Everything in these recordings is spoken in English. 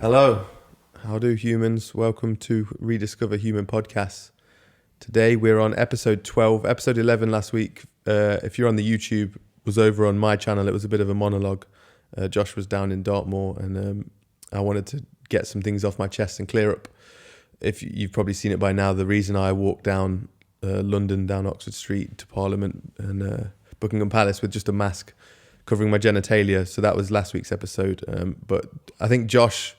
Hello, how do humans? Welcome to Rediscover Human Podcasts. Today we're on episode 12, episode 11 last week. If you're on the YouTube, was over on my channel. It was a bit of a monologue. Josh was down in Dartmoor and I wanted to get some things off my chest and clear up. If you've probably seen it by now, the reason I walked down London, down Oxford Street to Parliament and Buckingham Palace with just a mask covering my genitalia. So that was last week's episode. But I think Josh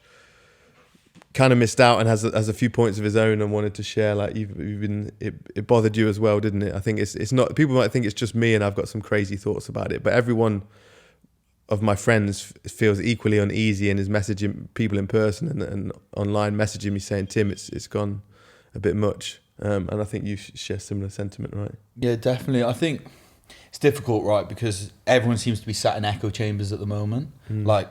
kind of missed out and has a few points of his own and wanted to share. Like it bothered you as well, didn't it? I think it's not. People might think it's just me and I've got some crazy thoughts about it, but everyone of my friends feels equally uneasy and is messaging people in person and online messaging me saying, "Tim, it's gone a bit much." And I think you share similar sentiment, right? Yeah, definitely. I think it's difficult, right? Because everyone seems to be sat in echo chambers at the moment. Like,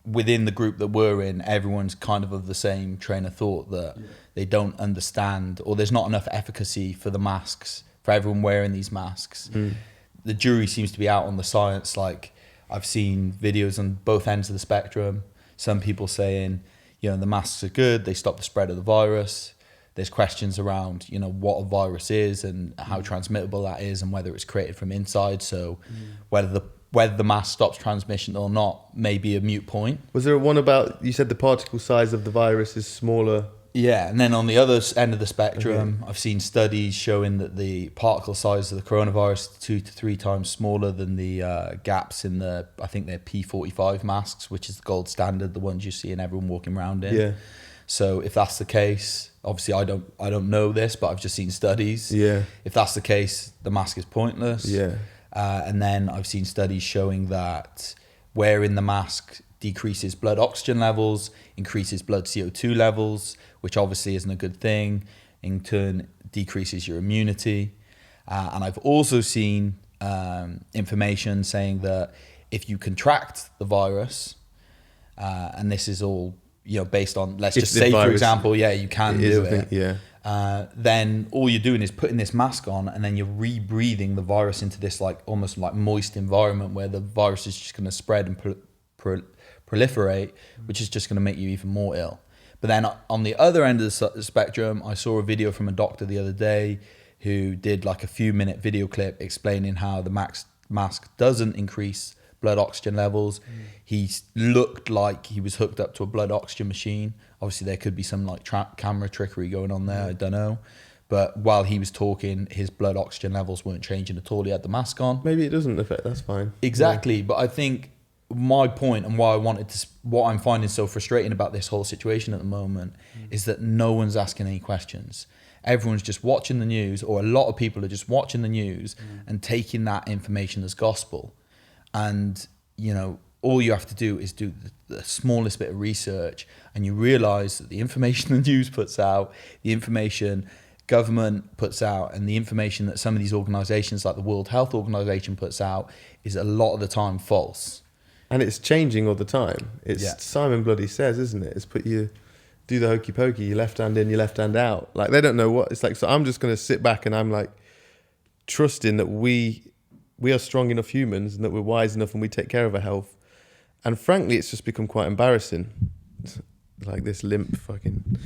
within the group that we're in, everyone's kind of the same train of thought that they don't understand, or there's not enough efficacy for the masks, for everyone wearing these masks. The jury seems to be out on the science. Like, I've seen videos on both ends of the spectrum. Some people saying, the masks are good, they stop the spread of the virus. There's questions around, what a virus is and how transmittable that is and whether it's created from inside. So whether the mask stops transmission or not may be a moot point. Was there one about, you said the particle size of the virus is smaller? Yeah, and then on the other end of the spectrum, I've seen studies showing that the particle size of the coronavirus is 2 to 3 times smaller than the gaps in I think they're P45 masks, which is the gold standard, the ones you see in everyone walking around in. Yeah. So if that's the case, obviously I don't know this, but I've just seen studies. Yeah. If that's the case, the mask is pointless. Yeah. And then I've seen studies showing that wearing the mask decreases blood oxygen levels, increases blood CO2 levels, which obviously isn't a good thing. In turn, decreases your immunity. And I've also seen information saying that if you contract the virus, and this is all based on, let's just say, for example, you can do it. Then all you're doing is putting this mask on and then you're rebreathing the virus into this almost moist environment where the virus is just going to spread and proliferate, which is just going to make you even more ill. But then on the other end of the spectrum, I saw a video from a doctor the other day who did a few-minute video clip explaining how the mask doesn't increase blood oxygen levels. He looked like he was hooked up to a blood oxygen machine. Obviously there could be some camera trickery going on there, I don't know, but while he was talking, his blood oxygen levels weren't changing at all. He had the mask on. Maybe it doesn't affect, that's fine. Exactly. But I think my point and why what I'm finding so frustrating about this whole situation at the moment is that no one's asking any questions. Everyone's just watching the news, or a lot of people are just watching the news and taking that information as gospel. And, all you have to do is do the smallest bit of research and you realize that the information the news puts out, the information government puts out, and the information that some of these organizations like the World Health Organization puts out is a lot of the time false. And it's changing all the time. It's Simon Bloody says, isn't it? It's do the hokey pokey, your left hand in, your left hand out. Like, they don't know what it's like. So I'm just going to sit back and I'm trusting that we are strong enough humans and that we're wise enough and we take care of our health. And frankly, it's just become quite embarrassing. Like this limp fucking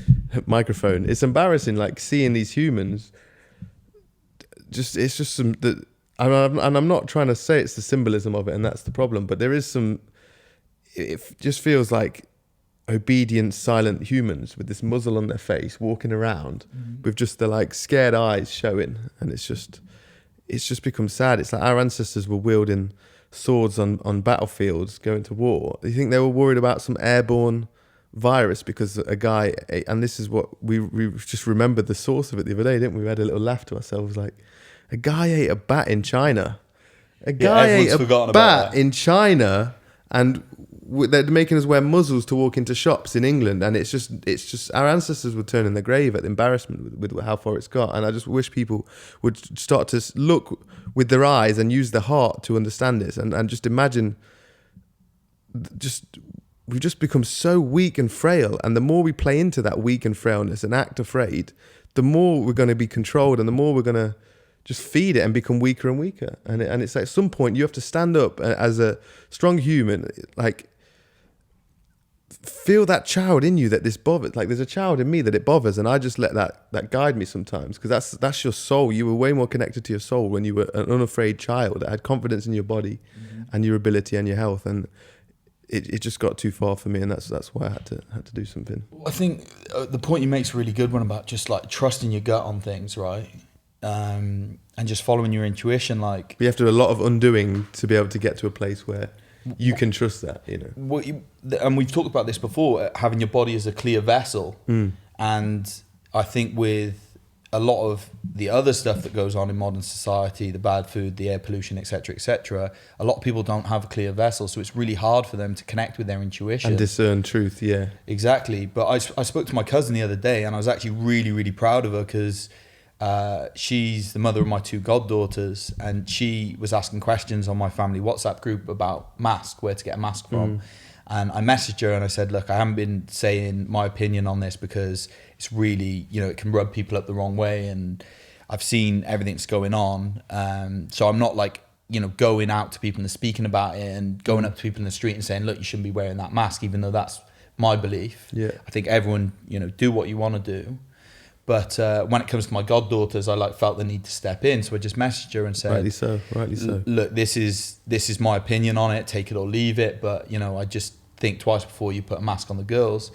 microphone. It's embarrassing, seeing these humans. It's just some that, and I'm not trying to say it's the symbolism of it, and that's the problem. But there is some. It just feels like obedient, silent humans with this muzzle on their face, walking around with just the scared eyes showing, and it's just become sad. It's like our ancestors were wielding swords on battlefields going to war. You think they were worried about some airborne virus because a guy, and this is what we just remembered the source of it the other day, didn't we? We had a little laugh to ourselves, a guy ate a bat in China. A guy ate a bat in China, and they're making us wear muzzles to walk into shops in England, and it's just our ancestors were turning their grave at the embarrassment with how far it's got. And I just wish people would start to look with their eyes and use their heart to understand this, and just imagine, we've just become so weak and frail, and the more we play into that weak and frailness and act afraid, the more we're going to be controlled, and the more we're going to just feed it and become weaker and weaker. And it's at some point you have to stand up as a strong human, feel that child in you that this bothers. Like there's a child in me that it bothers, and I just let that guide me sometimes, because that's your soul. You were way more connected to your soul when you were an unafraid child that had confidence in your body and your ability and your health, and it just got too far for me, and that's why I had to do something. I think the point you make is a really good one about just like trusting your gut on things, right? And just following your intuition. Like you have to do a lot of undoing to be able to get to a place where you can trust that, and we've talked about this before, having your body as a clear vessel. And I think with a lot of the other stuff that goes on in modern society, the bad food, the air pollution, etc., a lot of people don't have a clear vessel, so it's really hard for them to connect with their intuition and discern truth. Exactly. But I spoke to my cousin the other day, and I was actually really, really proud of her, because she's the mother of my 2 goddaughters, and she was asking questions on my family WhatsApp group about mask, where to get a mask from. And I messaged her and I said, look, I haven't been saying my opinion on this because it's really, it can rub people up the wrong way, and I've seen everything that's going on. So I'm not like, going out to people and speaking about it and going up to people in the street and saying, look, you shouldn't be wearing that mask, even though that's my belief. I think everyone, do what you want to do. But when it comes to my goddaughters, I felt the need to step in. So I just messaged her and said, rightly so. Look, this is my opinion on it. Take it or leave it. But, I just think twice before you put a mask on the girls.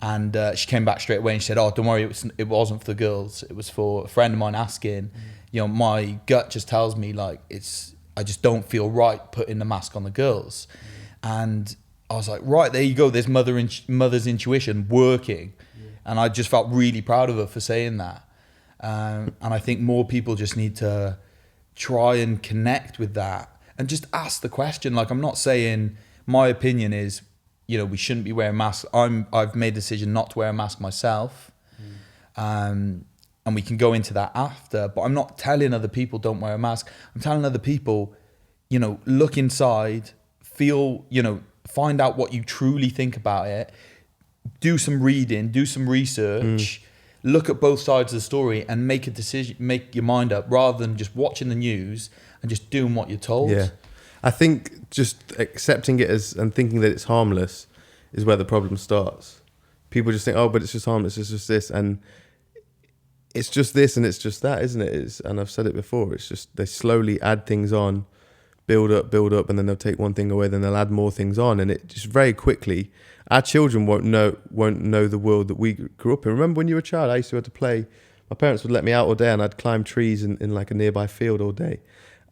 And she came back straight away and she said, oh, don't worry, it wasn't for the girls. It was for a friend of mine asking. My gut just tells me I just don't feel right putting the mask on the girls. And I was like, right, there you go. There's mother's intuition working. And I just felt really proud of her for saying that. And I think more people just need to try and connect with that and just ask the question. I'm not saying my opinion is, we shouldn't be wearing masks. I've made a decision not to wear a mask myself. And we can go into that after, but I'm not telling other people don't wear a mask. I'm telling other people, look inside, feel, find out what you truly think about it. Do some reading, do some research, look at both sides of the story and make a decision, make your mind up, rather than just watching the news and just doing what you're told. Yeah. I think just accepting it and thinking that it's harmless is where the problem starts. People just think, oh, but it's just harmless, it's just this, and it's just this and it's just that, isn't it? And I've said it before, it's just they slowly add things on, build up, and then they'll take one thing away, then they'll add more things on, and it just very quickly, our children won't know the world that we grew up in. Remember when you were a child, I used to have to play, my parents would let me out all day and I'd climb trees in a nearby field all day.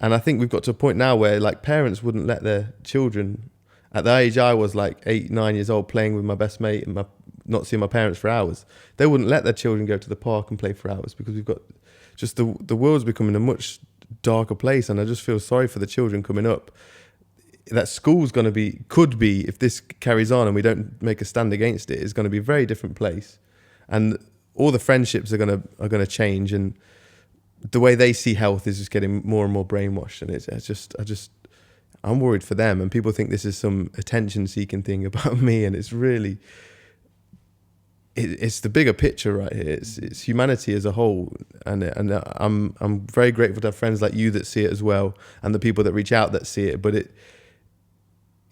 And I think we've got to a point now where parents wouldn't let their children, at the age I was 8, 9 years old, playing with my best mate and not seeing my parents for hours. They wouldn't let their children go to the park and play for hours, because we've got just the world's becoming a much darker place. And I just feel sorry for the children coming up. That school's could be, if this carries on and we don't make a stand against it, is going to be a very different place. And all the friendships are going to change, and the way they see health is just getting more and more brainwashed. And I'm worried for them. And people think this is some attention-seeking thing about me, and it's really, it's the bigger picture right here. It's humanity as a whole, and I'm very grateful to have friends like you that see it as well, and the people that reach out that see it. But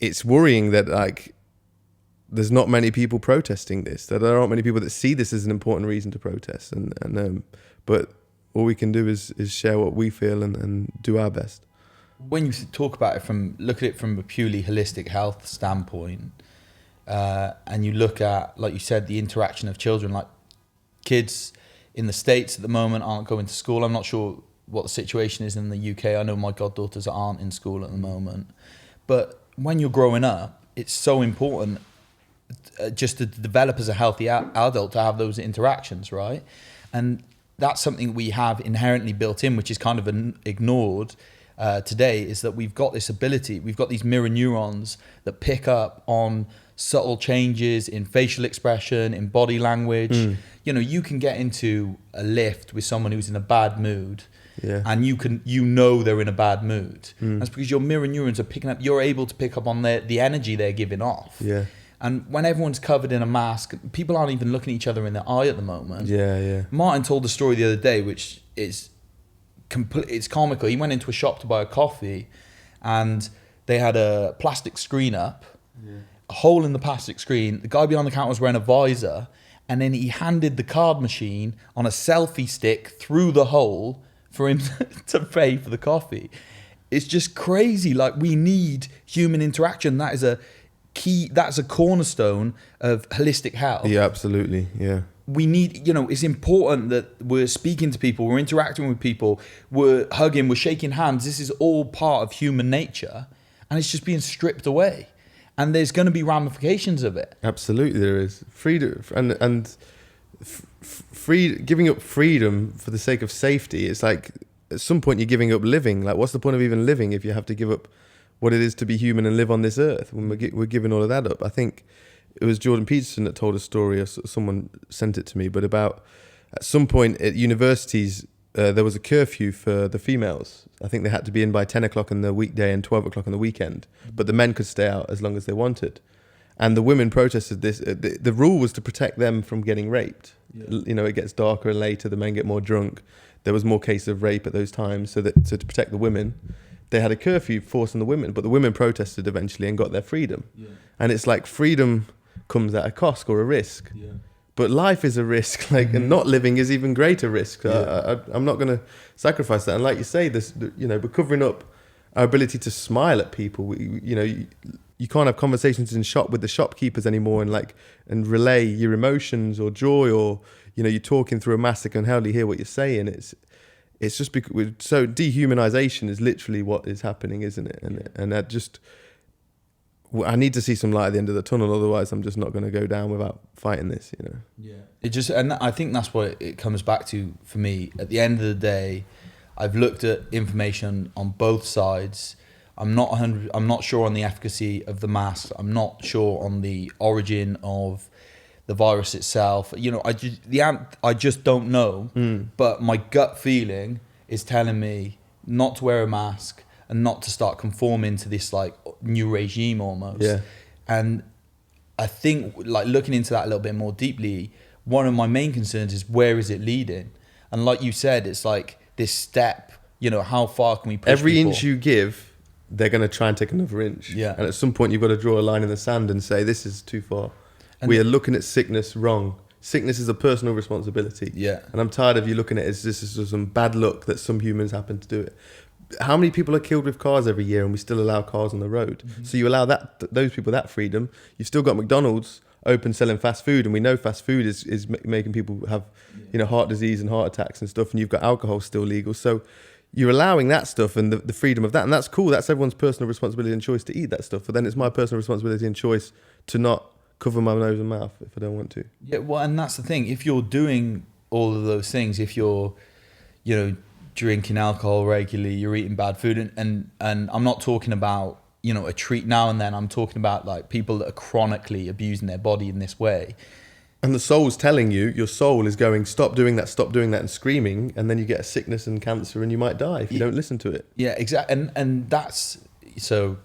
it's worrying that there's not many people protesting this, that there aren't many people that see this as an important reason to protest, but all we can do is share what we feel and do our best. When you talk about it look at it from a purely holistic health standpoint, and you look at, like you said, the interaction of children, kids in the States at the moment aren't going to school. I'm not sure what the situation is in the UK. I know my goddaughters aren't in school at the moment, but when you're growing up, it's so important just to develop as a healthy adult to have those interactions, right? And that's something we have inherently built in, which is kind of ignored today, is that we've got this ability, we've got these mirror neurons that pick up on subtle changes in facial expression, in body language. You can get into a lift with someone who's in a bad mood, and they're in a bad mood. That's because your mirror neurons are picking up, you're able to pick up on the energy they're giving off. And when everyone's covered in a mask, people aren't even looking at each other in the eye at the moment. Martin told a story the other day, which is it's comical. He went into a shop to buy a coffee, and they had a plastic screen up a hole in the plastic screen. The guy behind the counter was wearing a visor, and then he handed the card machine on a selfie stick through the hole for him to pay for the coffee. It's just crazy. Like, we need human interaction. That is a key, that's a cornerstone of holistic health. Yeah, absolutely. Yeah. We need, it's important that we're speaking to people, we're interacting with people, we're hugging, we're shaking hands. This is all part of human nature, and it's just being stripped away. And there's going to be ramifications of it. Absolutely, there is. Freedom giving up freedom for the sake of safety. It's like, at some point you're giving up living. Like, what's the point of even living if you have to give up what it is to be human and live on this earth? When we're giving all of that up. I think it was Jordan Peterson that told a story, or someone sent it to me, but about at some point at universities, there was a curfew for the females. I think they had to be in by 10 o'clock on the weekday and 12 o'clock on the weekend, but the men could stay out as long as they wanted. And the women protested this. The rule was to protect them from getting raped. Yeah. It gets darker and later, the men get more drunk. There was more cases of rape at those times, so to protect the women, they had a curfew forcing the women, but the women protested eventually and got their freedom. Yeah. And it's like, freedom comes at a cost or a risk. Yeah. But life is a risk, and not living is even greater risk. Yeah. I'm not going to sacrifice that. And like you say, we're covering up our ability to smile at people. You can't have conversations in shop with the shopkeepers anymore and relay your emotions or joy, or you're talking through a mask that can hardly hear what you're saying. It's just because dehumanization is literally what is happening, isn't it? And that just, I need to see some light at the end of the tunnel. Otherwise, I'm just not going to go down without fighting this. Yeah. And I think that's what it comes back to for me. At the end of the day, I've looked at information on both sides. I'm not sure on the efficacy of the mask. I'm not sure on the origin of the virus itself. I just don't know. But my gut feeling is telling me not to wear a mask and not to start conforming to this new regime almost. Yeah. And I think looking into that a little bit more deeply, one of my main concerns is, where is it leading? And like you said, it's like this step, how far can we push every people? Inch you give, they're going to try and take another inch. Yeah. And at some point you've got to draw a line in the sand and say, this is too far. And we are looking at sickness wrong. Sickness is a personal responsibility. Yeah. And I'm tired of you looking at it as this is just some bad luck that some humans happen to do it. How many people are killed with cars every year, and we still allow cars on the road? Mm-hmm. So you allow those people that freedom. You've still got McDonald's open selling fast food, and we know fast food is making people have heart disease and heart attacks and stuff, and you've got alcohol still legal. So you're allowing that stuff and the freedom of that, and that's cool. That's everyone's personal responsibility and choice to eat that stuff. But then it's my personal responsibility and choice to not cover my nose and mouth if I don't want to. Yeah, well, and that's the thing. If you're doing all of those things, if you're, drinking alcohol regularly, you're eating bad food, and I'm not talking about, a treat now and then. I'm talking about people that are chronically abusing their body in this way. And the soul's telling you, your soul is going, stop doing that, and screaming, and then you get a sickness and cancer and you might die if you don't listen to it. Yeah, exactly. And that's, so,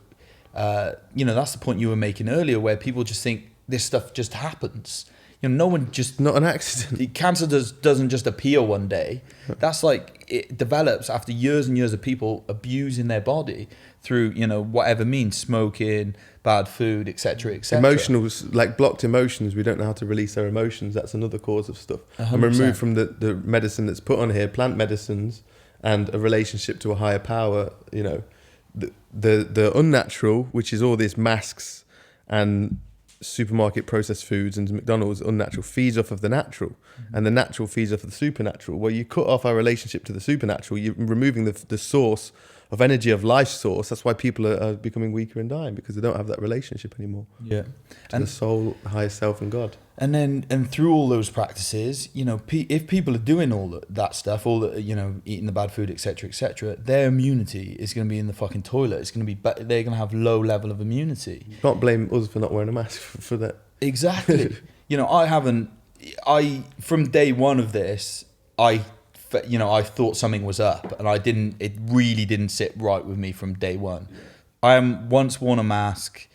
that's the point you were making earlier, where people just think this stuff just happens. No one just... Not an accident. Cancer doesn't just appear one day. That's it develops after years and years of people abusing their body through, whatever means, smoking, bad food, etc., etc. Emotional, blocked emotions. We don't know how to release our emotions. That's another cause of stuff. 100%. And removed from the medicine that's put on here, plant medicines, and a relationship to a higher power, the unnatural, which is all these masks and supermarket processed foods and McDonald's, unnatural, feeds off of the natural, and the natural feeds off of the supernatural. Well, you cut off our relationship to the supernatural, you're removing the source of energy, of life source. That's why people are becoming weaker and dying, because they don't have that relationship anymore. Yeah. To the soul, the higher self, and God. And through all those practices, if people are doing all that stuff, all the, eating the bad food, etc., their immunity is going to be in the fucking toilet. It's going to be, they're going to have low level of immunity. You can't blame us for not wearing a mask for that. Exactly. From day one of this, I thought something was up, and it really didn't sit right with me from day one. I once worn a mask,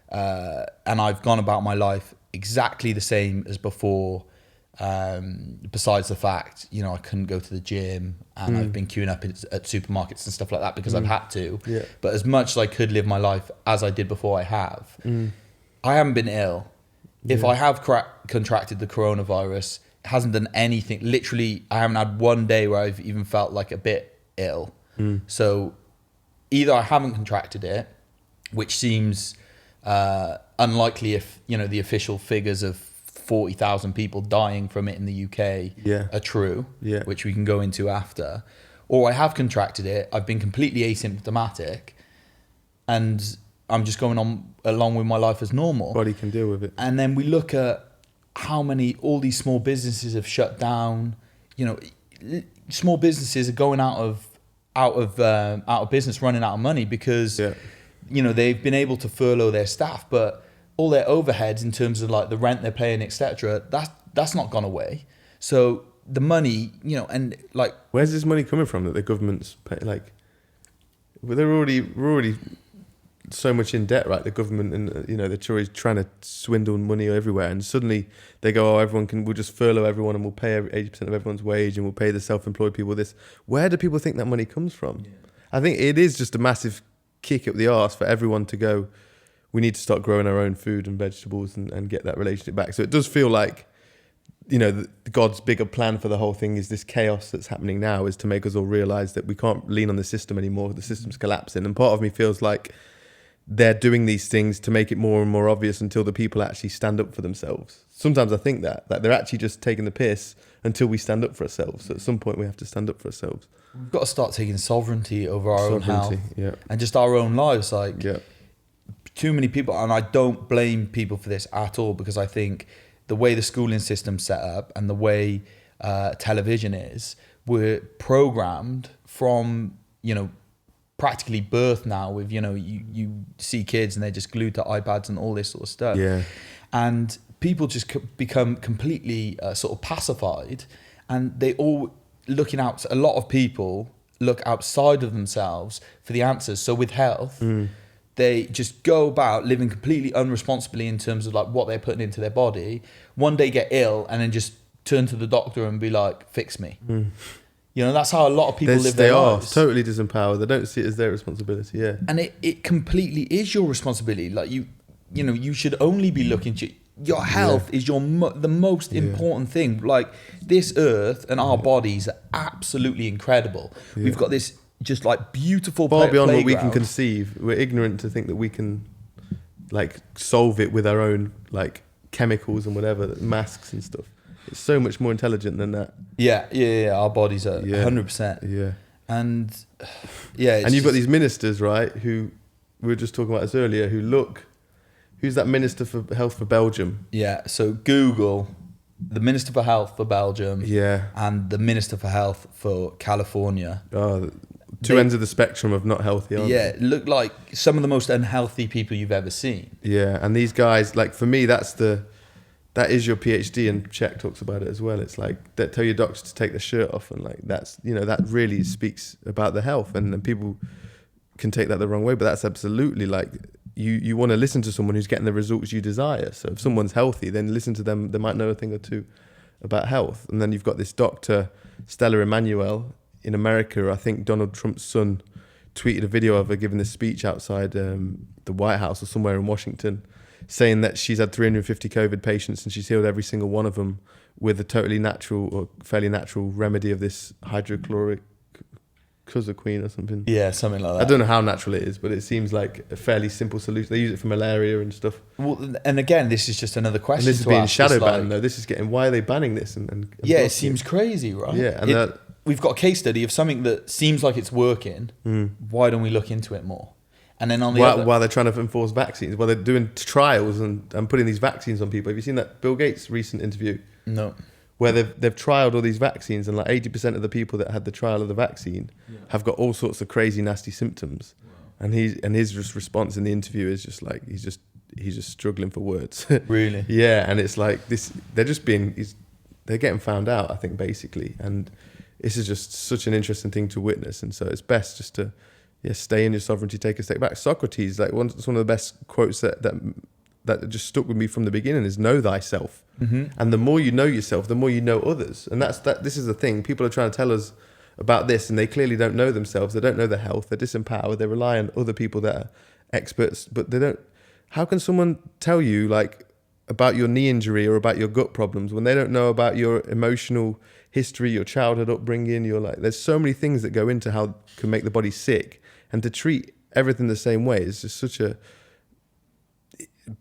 and I've gone about my life exactly the same as before, besides the fact, I couldn't go to the gym, and I've been queuing up at supermarkets and stuff like that because I've had to. Yeah. But as much as I could live my life as I did before, I have. I haven't been ill. If I have contracted the coronavirus, it hasn't done anything. Literally, I haven't had one day where I've even felt like a bit ill. So either I haven't contracted it, which seems unlikely if, you know, the official figures of 40,000 people dying from it in the UK are true, which we can go into after, or I have contracted it, I've been completely asymptomatic, and I'm just going on along with my life as normal. Body can deal with it. And then we look at how many, all these small businesses have shut down. You know, small businesses are going out of business, running out of money because, you know, they've been able to furlough their staff, but all their overheads in terms of like the rent they're paying, etc., that's not gone away. So the money, you know, and like, where's this money coming from that the government's pay, like, well, we're already so much in debt, right? The government and, you know, the Tories trying to swindle money everywhere, and suddenly they go, oh, we'll just furlough everyone and we'll pay 80% of everyone's wage and we'll pay the self-employed people this. Where do people think that money comes from? I think it is just a massive kick up the arse for everyone to go, we need to start growing our own food and vegetables and get that relationship back. So it does feel like, you know, God's bigger plan for the whole thing is this chaos that's happening now is to make us all realize that we can't lean on the system anymore. The system's collapsing. And part of me feels like they're doing these things to make it more and more obvious until the people actually stand up for themselves. Sometimes I think that they're actually just taking the piss until we stand up for ourselves. So at some point we have to stand up for ourselves. We've got to start taking sovereignty over our own health and just our own lives. Like, too many people, and I don't blame people for this at all, because I think the way the schooling system's set up and the way television is, we're programmed from, you know, practically birth now with, you know, you see kids and they're just glued to iPads and all this sort of stuff. And people just become completely sort of pacified, and they all looking out. A lot of people look outside of themselves for the answers. So with health, they just go about living completely unresponsibly in terms of like what they're putting into their body. One day get ill and then just turn to the doctor and be like, fix me. You know, that's how a lot of people live their lives. They are totally disempowered. They don't see it as their responsibility, And it completely is your responsibility. Like, you know, you should only be looking to your health is the most important thing. Like, this earth and our bodies are absolutely incredible. We've got this just like beautiful far beyond playground. what we can conceive. We're ignorant to think that we can like solve it with our own like chemicals and whatever, masks and stuff. It's so much more intelligent than that. Our bodies are 100%. And and you've got these ministers, right, who we were just talking about this earlier, who's that minister for health for Belgium? So Google the Minister for Health for Belgium and the Minister for Health for California. Two ends of the spectrum of not healthy, aren't they? Look like some of the most unhealthy people you've ever seen. And these guys, like, for me, that is your PhD, and Czech talks about it as well. It's like, that tell your doctor to take the shirt off, and like, that's, you know, that really speaks about the health, and people can take that the wrong way, but that's absolutely like, you want to listen to someone who's getting the results you desire. So if someone's healthy, then listen to them. They might know a thing or two about health. And then you've got this doctor, Stella Emanuel, in America. I think Donald Trump's son tweeted a video of her giving this speech outside the White House or somewhere in Washington, saying that she's had 350 COVID patients and she's healed every single one of them with a totally natural or fairly natural remedy of this hydrochloric chloroquine or something. Something like that. I don't know how natural it is, but it seems like a fairly simple solution. They use it for malaria and stuff. Well, and again, this is just another question. And this is being shadow banned, though. This is it seems this and it seems crazy, right? And we've got a case study of something that seems like it's working. Why don't we look into it more? And then on the while they're trying to enforce vaccines, while they're doing trials and putting these vaccines on people. Have you seen that Bill Gates recent interview? No. Where they've trialed all these vaccines, and like 80% of the people that had the trial of the vaccine have got all sorts of crazy, nasty symptoms. Wow. And his just response in the interview is just like he's just struggling for words. Really? And it's like this. They're getting found out, I think, basically. And this is just such an interesting thing to witness. And so it's best just to stay in your sovereignty, take a step back. Socrates, like it's one of the best quotes that just stuck with me from the beginning is know thyself. And the more you know yourself, the more you know others. And this is the thing. People are trying to tell us about this, and they clearly don't know themselves. They don't know their health. They're disempowered. They rely on other people that are experts, but they don't. how can someone tell you like about your knee injury or about your gut problems when they don't know about your emotional history, your childhood upbringing? There's so many things that go into how can make the body sick, and to treat everything the same way is just such a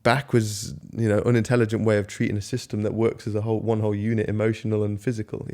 backwards, unintelligent way of treating a system that works as one whole unit, emotional and physical.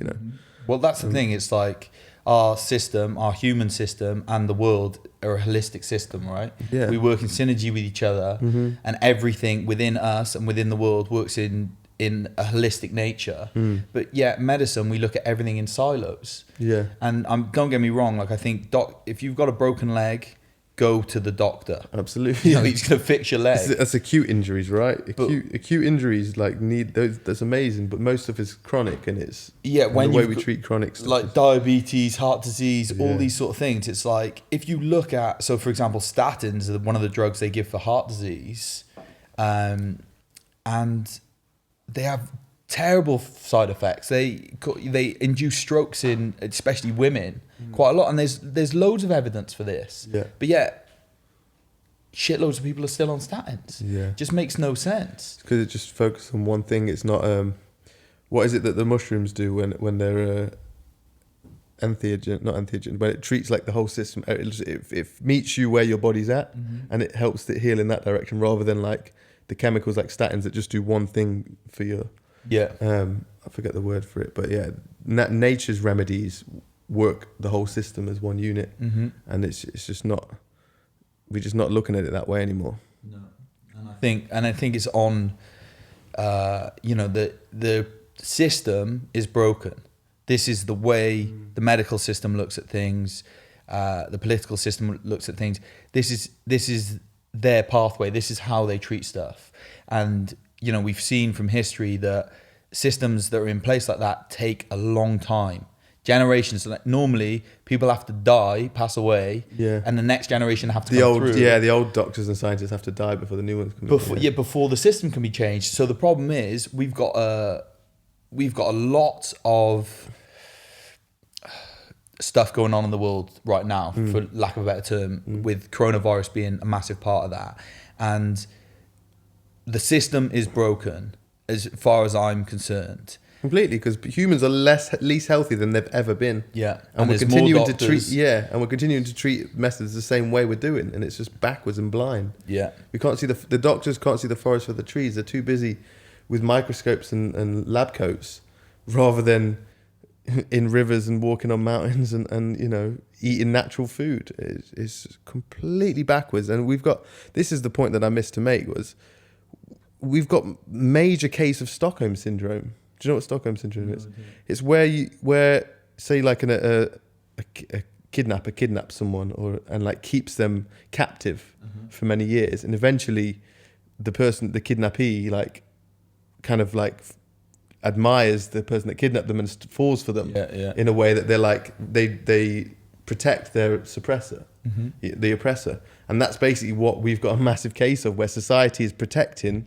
Well, that's the thing. It's like our system, our human system, and the world are a holistic system, right? Yeah. We work in synergy with each other, and everything within us and within the world works in a holistic nature. But yeah, medicine, we look at everything in silos. Yeah. And don't get me wrong, like I think if you've got a broken leg, go to the doctor. Absolutely. He's going to fix your leg. That's acute injuries, right? Acute injuries need those. That's amazing, but most of it's chronic, and it's when the way we treat chronic stuff, like diabetes, heart disease, all these sort of things. It's like if you look at, so for example, statins are one of the drugs they give for heart disease, and they have terrible side effects. They induce strokes in especially women quite a lot, and there's loads of evidence for this. Yeah. But yet, shitloads of people are still on statins. Yeah. Just makes no sense. Because it just focuses on one thing. It's not what is it that the mushrooms do when they're entheogen, not entheogen, but it treats like the whole system. It meets you where your body's at, and it helps it heal in that direction, rather than like the chemicals like statins that just do one thing for you. Yeah. I forget the word for it, but yeah, nature's remedies work the whole system as one unit, and it's just not. We're just not looking at it that way anymore. No, and I think it's on. The system is broken. This is the way the medical system looks at things. The political system looks at things. This is their pathway. This is how they treat stuff, and we've seen from history that systems that are in place like that take a long time. Generations, like normally people have to die, pass away, and the next generation have to come through. The old doctors and scientists have to die before the new ones come. Before the system can be changed. So the problem is we've got a lot of stuff going on in the world right now, for lack of a better term, with coronavirus being a massive part of that, and the system is broken as far as I'm concerned. Completely, because humans are least healthy than they've ever been. Yeah, and we're continuing to treat. Yeah, and we're continuing to treat methods the same way we're doing, and it's just backwards and blind. Yeah, we can't see the doctors can't see the forest for the trees. They're too busy with microscopes and lab coats, rather than in rivers and walking on mountains and eating natural food. It's completely backwards, and this is the point that I missed to make was we've got major case of Stockholm Syndrome. Do you know what Stockholm Syndrome is? It's where say like a kidnapper kidnaps someone and like keeps them captive for many years, and eventually the kidnappee like kind of like admires the person that kidnapped them and falls for them in a way that they're like they protect their suppressor, the oppressor, and that's basically what we've got a massive case of, where society is protecting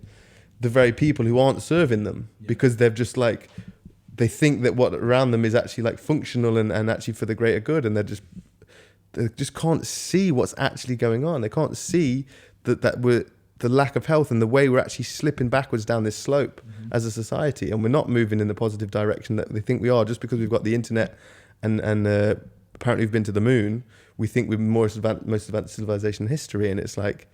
the very people who aren't serving them, because they've just like, they think that what around them is actually like functional and actually for the greater good, and they just can't see what's actually going on. They can't see that we're the lack of health and the way we're actually slipping backwards down this slope as a society, and we're not moving in the positive direction that they think we are. Just because we've got the internet and apparently we've been to the moon, we think we're most advanced civilization in history, and it's like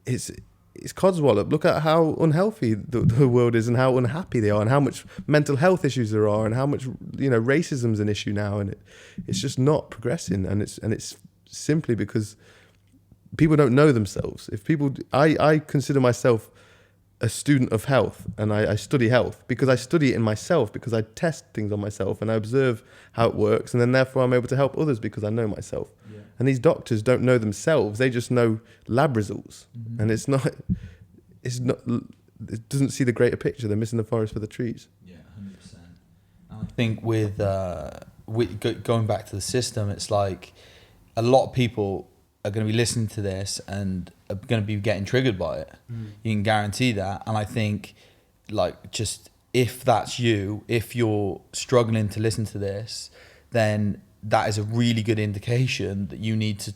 it's codswallop. Look at how unhealthy the world is, and how unhappy they are, and how much mental health issues there are, and how much racism's an issue now, and it's just not progressing, and it's simply because people don't know themselves. I consider myself a student of health, and I study health because I study it in myself, because I test things on myself and I observe how it works, and then therefore I'm able to help others because I know myself. Yeah. And these doctors don't know themselves; they just know lab results, and it doesn't see the greater picture. They're missing the forest for the trees. Yeah, 100%. I think with going back to the system, it's like a lot of people are going to be listening to this and are going to be getting triggered by it. You can guarantee that. And I think, like, just if that's you, if you're struggling to listen to this, then that is a really good indication that you need to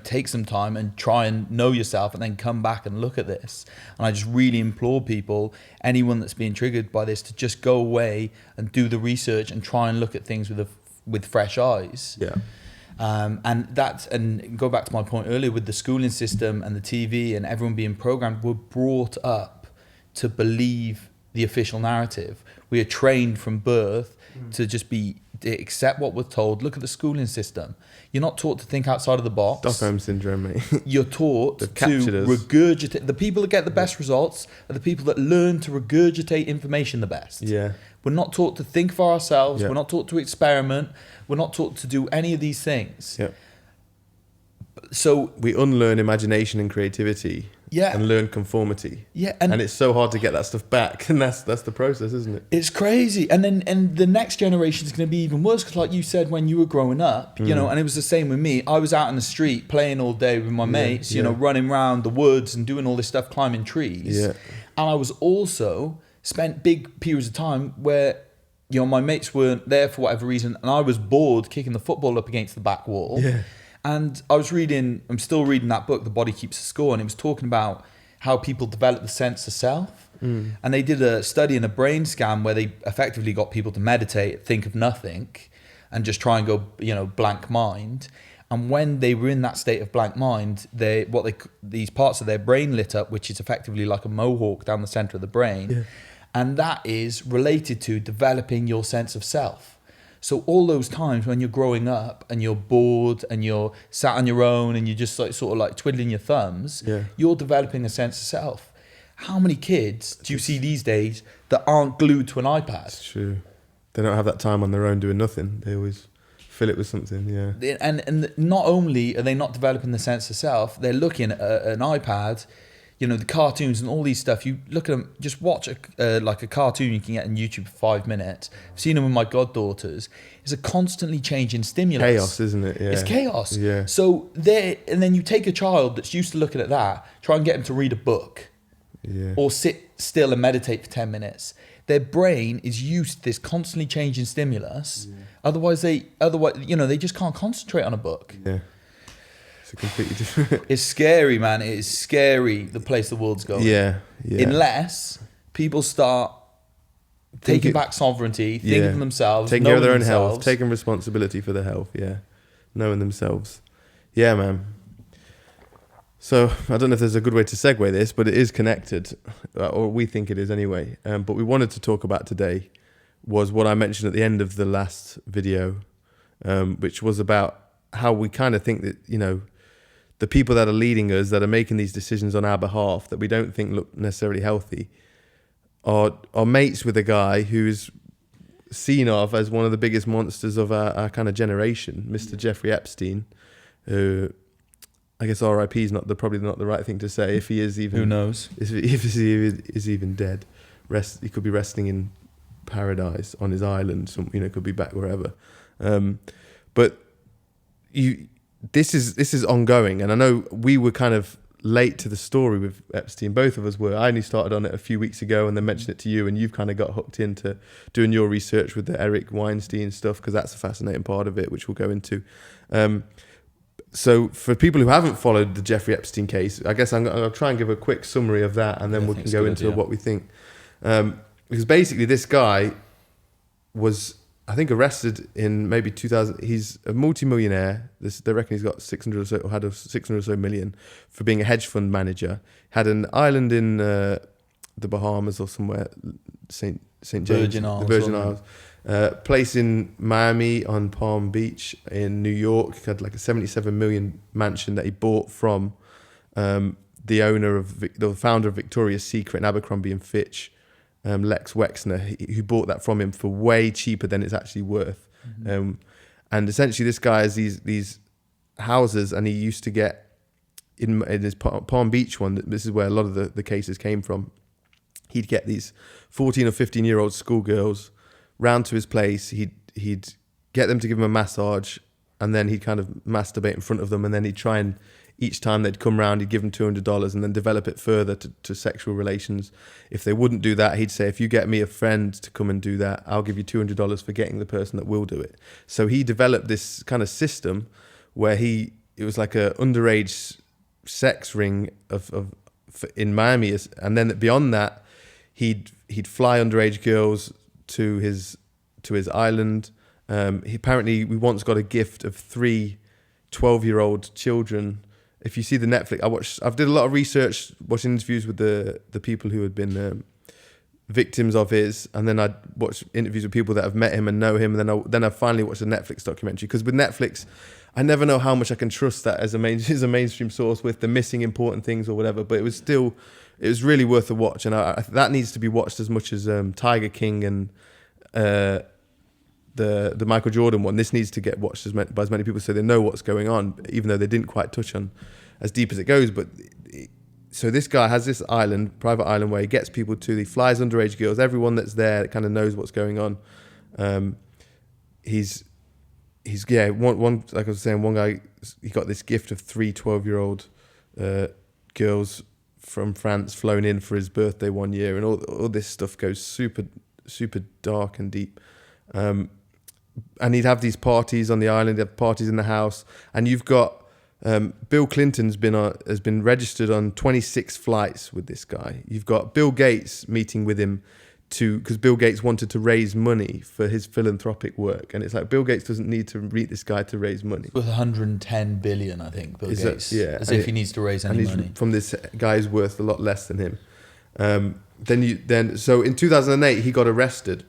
take some time and try and know yourself and then come back and look at this. And I just really implore people, anyone that's being triggered by this, to just go away and do the research and try and look at things with fresh eyes. Yeah. And go back to my point earlier with the schooling system and the TV and everyone being programmed, we're brought up to believe the official narrative. We are trained from birth to just to accept what we're told. Look at the schooling system. You're not taught to think outside of the box. Stockholm Syndrome, mate. You're taught to regurgitate. The people that get the best results are the people that learn to regurgitate information the best. Yeah. We're not taught to think for ourselves. Yeah. We're not taught to experiment. We're not taught to do any of these things. Yeah. So we unlearn imagination and creativity. Yeah. And learn conformity. Yeah. And it's so hard to get that stuff back. And that's the process, isn't it? It's crazy. And the next generation is going to be even worse, because like you said, when you were growing up, and it was the same with me. I was out in the street playing all day with my mates, running around the woods and doing all this stuff, climbing trees. Yeah. And I was also spent big periods of time where, my mates weren't there for whatever reason, and I was bored kicking the football up against the back wall. Yeah. And I'm still reading that book, The Body Keeps a Score, and it was talking about how people develop the sense of self. And they did a study in a brain scan where they effectively got people to meditate, think of nothing, and just try and go, blank mind. And when they were in that state of blank mind, these parts of their brain lit up, which is effectively like a mohawk down the center of the brain. Yeah. And that is related to developing your sense of self. So all those times when you're growing up and you're bored and you're sat on your own and you're just sort of like twiddling your thumbs, you're developing a sense of self. How many kids do you see these days that aren't glued to an iPad? It's true. They don't have that time on their own doing nothing. They always fill it with something, yeah. And not only are they not developing the sense of self, they're looking at an iPad, the cartoons and all these stuff. You look at them, just watch a cartoon you can get on YouTube for 5 minutes. I've seen them with my goddaughters. It's a constantly changing stimulus. Chaos, isn't it? Yeah. It's chaos. Yeah. So and then you take a child that's used to looking at that, try and get them to read a book, or sit still and meditate for 10 minutes. Their brain is used to this constantly changing stimulus. Yeah. Otherwise, they just can't concentrate on a book. Yeah. It's a completely different. It's scary, man. It is scary, the place the world's going. Yeah. Unless people start taking back sovereignty, thinking for themselves, taking care of their own health, taking responsibility for their health. Yeah, knowing themselves. Yeah, man. So I don't know if there's a good way to segue this, but it is connected, or we think it is anyway. But we wanted to talk about today was what I mentioned at the end of the last video, which was about how we kind of think that the people that are leading us, that are making these decisions on our behalf, that we don't think look necessarily healthy, are mates with a guy who's seen of as one of the biggest monsters of our kind of generation, Mr. Jeffrey Epstein, who I guess RIP is probably not the right thing to say, if he is even. Who knows? If he is even dead. He could be resting in paradise on his island, could be back wherever. But this is ongoing, and I know we were kind of late to the story with Epstein. Both of us were. I only started on it a few weeks ago and then mentioned it to you, and you've kind of got hooked into doing your research with the Eric Weinstein stuff, because that's a fascinating part of it, which we'll go into. So for people who haven't followed the Jeffrey Epstein case, I guess I'll try and give a quick summary of that, and then we can go into what we think. Because basically this guy was, I think, arrested in maybe 2000. He's a multimillionaire. They reckon he's got 600 or so, or had 600 or so million for being a hedge fund manager. Had an island in the Bahamas or somewhere, St. James, Virgin Isles, the Virgin Isles. Place in Miami on Palm Beach in New York. He had like a 77 million mansion that he bought from the founder of Victoria's Secret and Abercrombie and Fitch. Lex Wexner, who bought that from him for way cheaper than it's actually worth. Mm-hmm. And essentially this guy has these houses, and he used to get, in his Palm Beach one, this is where a lot of the cases came from, he'd get these 14 or 15-year-old schoolgirls round to his place, he'd get them to give him a massage, and then he'd kind of masturbate in front of them, and then he'd try and, each time they'd come round, he'd give them $200 and then develop it further to sexual relations. If they wouldn't do that, he'd say, if you get me a friend to come and do that, I'll give you $200 for getting the person that will do it. So he developed this kind of system where he it was like a underage sex ring in Miami, and then beyond that, he'd fly underage girls to his island. We once got a gift of 3 12-year-old children. If you see the Netflix, I've did a lot of research, watching interviews with the people who had been victims of his, and then I'd watch interviews with people that have met him and know him, and then I finally watched a Netflix documentary, because with Netflix, I never know how much I can trust that as a mainstream source with the missing important things or whatever, but it was really worth a watch, and that needs to be watched as much as Tiger King and the Michael Jordan one. This needs to get watched by as many people so they know what's going on, even though they didn't quite touch on as deep as it goes. But so this guy has this private island where he gets people to, he flies underage girls, everyone that's there kind of knows what's going on. He's one like I was saying, one guy, he got this gift of 3 12-year-old girls from France flown in for his birthday one year, and all this stuff goes super, super dark and deep. And he'd have these parties on the island, he'd have parties in the house, and you've got Bill Clinton's has been registered on 26 flights with this guy. You've got Bill Gates meeting with him because Bill Gates wanted to raise money for his philanthropic work, and it's like Bill Gates doesn't need to meet this guy to raise money. With 110 billion, I think, Bill Gates. As if he needs to raise any money. From this guy's worth a lot less than him. So in 2008 he got arrested.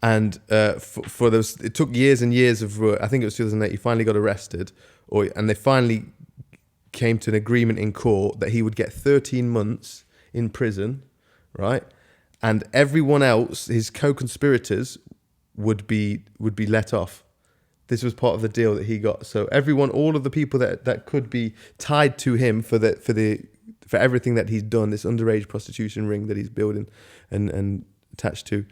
And for those, it took years and years of, I think it was 2008, he finally got arrested, and they finally came to an agreement in court that he would get 13 months in prison, right? And everyone else, his co-conspirators, would be let off. This was part of the deal that he got. So everyone, all of the people that could be tied to him for everything that he's done, this underage prostitution ring that he's building and attached to,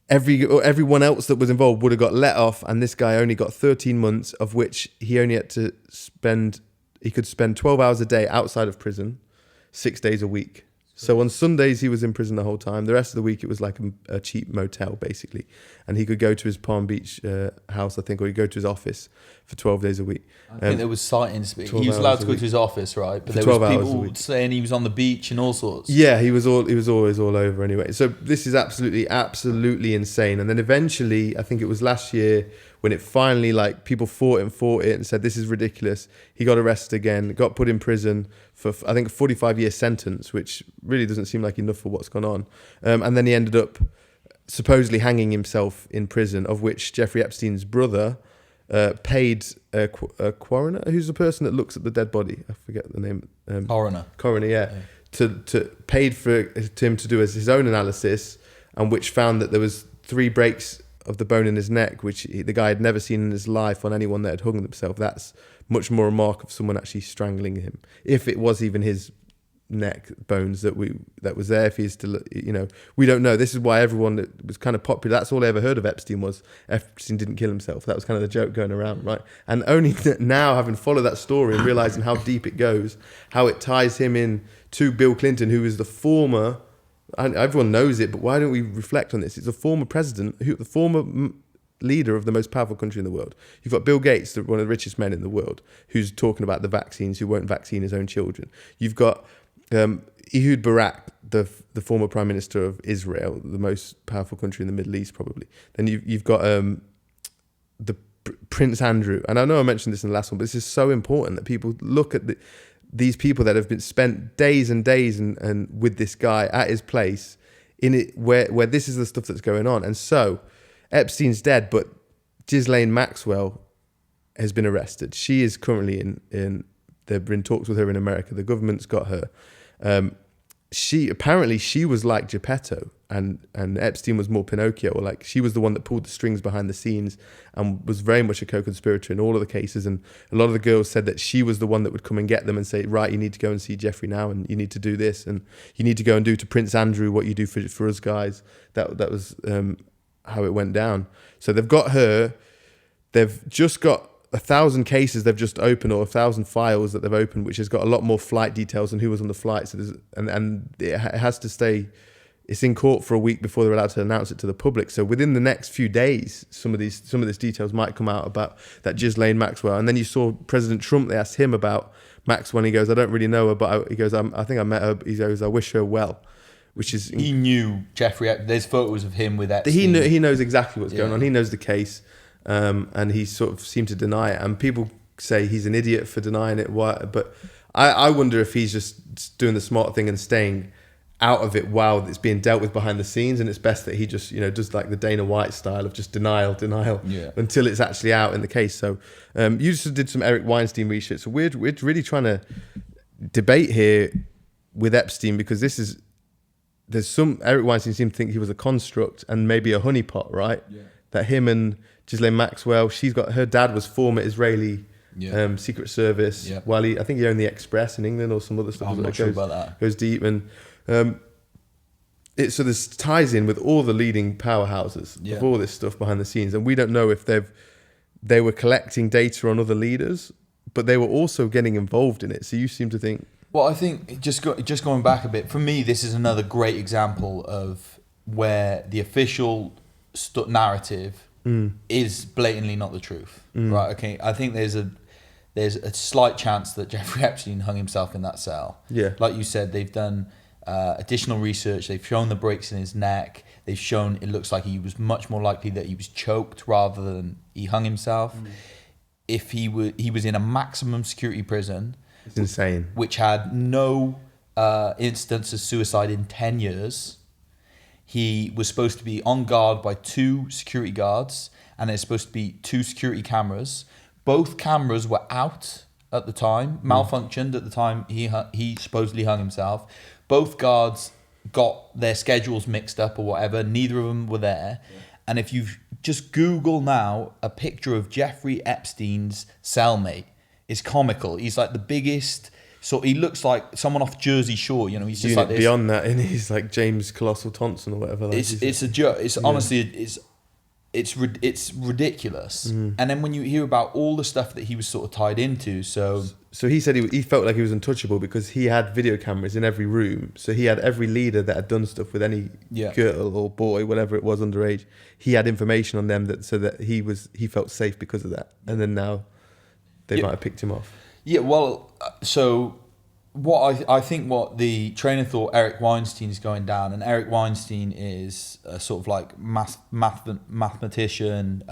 everyone else that was involved would have got let off, and this guy only got 13 months, of which he only had to he could spend 12 hours a day outside of prison, 6 days a week. So on Sundays he was in prison the whole time. The rest of the week it was like a cheap motel basically, and he could go to his Palm Beach house, I think, or he'd go to his office for 12 days a week. I think there was sightings. He was allowed to go to his office, right? But there was people saying he was on the beach and all sorts. Yeah, he was always all over anyway. So this is absolutely insane. And then eventually, I think it was last year, when it finally, like, people fought it and said this is ridiculous, he got arrested again, got put in prison for, I think, a 45-year sentence, which really doesn't seem like enough for what's gone on. And then he ended up supposedly hanging himself in prison, of which Jeffrey Epstein's brother paid a coroner, who's the person that looks at the dead body. I forget the name. Coroner, yeah. To paid for him to do his own analysis, and which found that there was 3 breaks of the bone in his neck, which the guy had never seen in his life on anyone that had hung themselves. That's much more a mark of someone actually strangling him, if it was even his neck bones that was there. If he's still, we don't know. This is why everyone that was kind of popular, that's all I ever heard of Epstein was Epstein didn't kill himself. That was kind of the joke going around, right? And only now, having followed that story and realizing how deep it goes, how it ties him in to Bill Clinton, who is the former, and everyone knows it, but why don't we reflect on this? It's a former president, the former leader of the most powerful country in the world. You've got Bill Gates, one of the richest men in the world, who's talking about the vaccines, who won't vaccine his own children. You've got Ehud Barak, the former prime minister of Israel, the most powerful country in the Middle East, probably. Then you've got the Prince Andrew, and I know I mentioned this in the last one, but this is so important that people look at these people that have been spent days and days and with this guy at his place in it, where this is the stuff that's going on. And so Epstein's dead, but Ghislane Maxwell has been arrested. She is currently in they've been talks with her in America. The government's got her. She was like Geppetto, and Epstein was more Pinocchio, or like she was the one that pulled the strings behind the scenes and was very much a co-conspirator in all of the cases. And a lot of the girls said that she was the one that would come and get them and say, right, you need to go and see Jeffrey now, and you need to do this, and you need to go and do to Prince Andrew what you do for us guys. That was how it went down. So they've got her. They've just got 1,000 cases they've just opened, or 1,000 files that they've opened, which has got a lot more flight details and who was on the flight. So and it has to stay it's in court for a week before they're allowed to announce it to the public. So within the next few days, some of these details might come out about that Ghislane Maxwell. And then you saw President Trump, they asked him about Maxwell, and he goes, I don't really know her, but he goes, I think I met her. He goes, I wish her well, which is... He knew Jeffrey Epstein. There's photos of him with Epstein. He knows exactly what's going on. He knows the case, and he sort of seemed to deny it. And people say he's an idiot for denying it. But I wonder if he's just doing the smart thing and staying out of it while it's being dealt with behind the scenes, and it's best that he just does like the Dana White style of just denial until it's actually out in the case. So you just did some Eric Weinstein research. So we're really trying to debate here with Epstein, because there's some Eric Weinstein seemed to think he was a construct and maybe a honeypot, right? Yeah. That him and Ghislane Maxwell, her dad was former Israeli Secret Service. Yeah. While I think he owned the Express in England or some other stuff. I'm not sure about that. Goes deep, and so this ties in with all the leading powerhouses of all this stuff behind the scenes, and we don't know if they were collecting data on other leaders, but they were also getting involved in it. So you seem to think. Well, I think just going back a bit, for me, this is another great example of where the official narrative is blatantly not the truth, right? Okay, I think there's a slight chance that Jeffrey Epstein hung himself in that cell. Yeah, like you said, they've done additional research. They've shown the breaks in his neck. They've shown it looks like he was much more likely that he was choked rather than he hung himself. If he was in a maximum security prison. It's insane. Which had no instance of suicide in 10 years. He was supposed to be on guard by 2 security guards, and there's supposed to be 2 security cameras. Both cameras were out at the time, malfunctioned at the time he supposedly hung himself. Both guards got their schedules mixed up or whatever. Neither of them were there. Yeah. And if you just Google now a picture of Jeffrey Epstein's cellmate, it's comical. He's like the biggest. So he looks like someone off Jersey Shore. He's just like this. Beyond that, and he's like James Colossal Thompson or whatever. It's a joke. It's honestly it's ridiculous. And then when you hear about all the stuff that he was sort of tied into, so he said he felt like he was untouchable because he had video cameras in every room. So he had every leader that had done stuff with any girl or boy, whatever it was, underage. He had information on them so that he felt safe because of that. And then now. They might have picked him off. Yeah, well, so what I think what the train of thought Eric Weinstein is going down, and Eric Weinstein is a sort of like mathematician,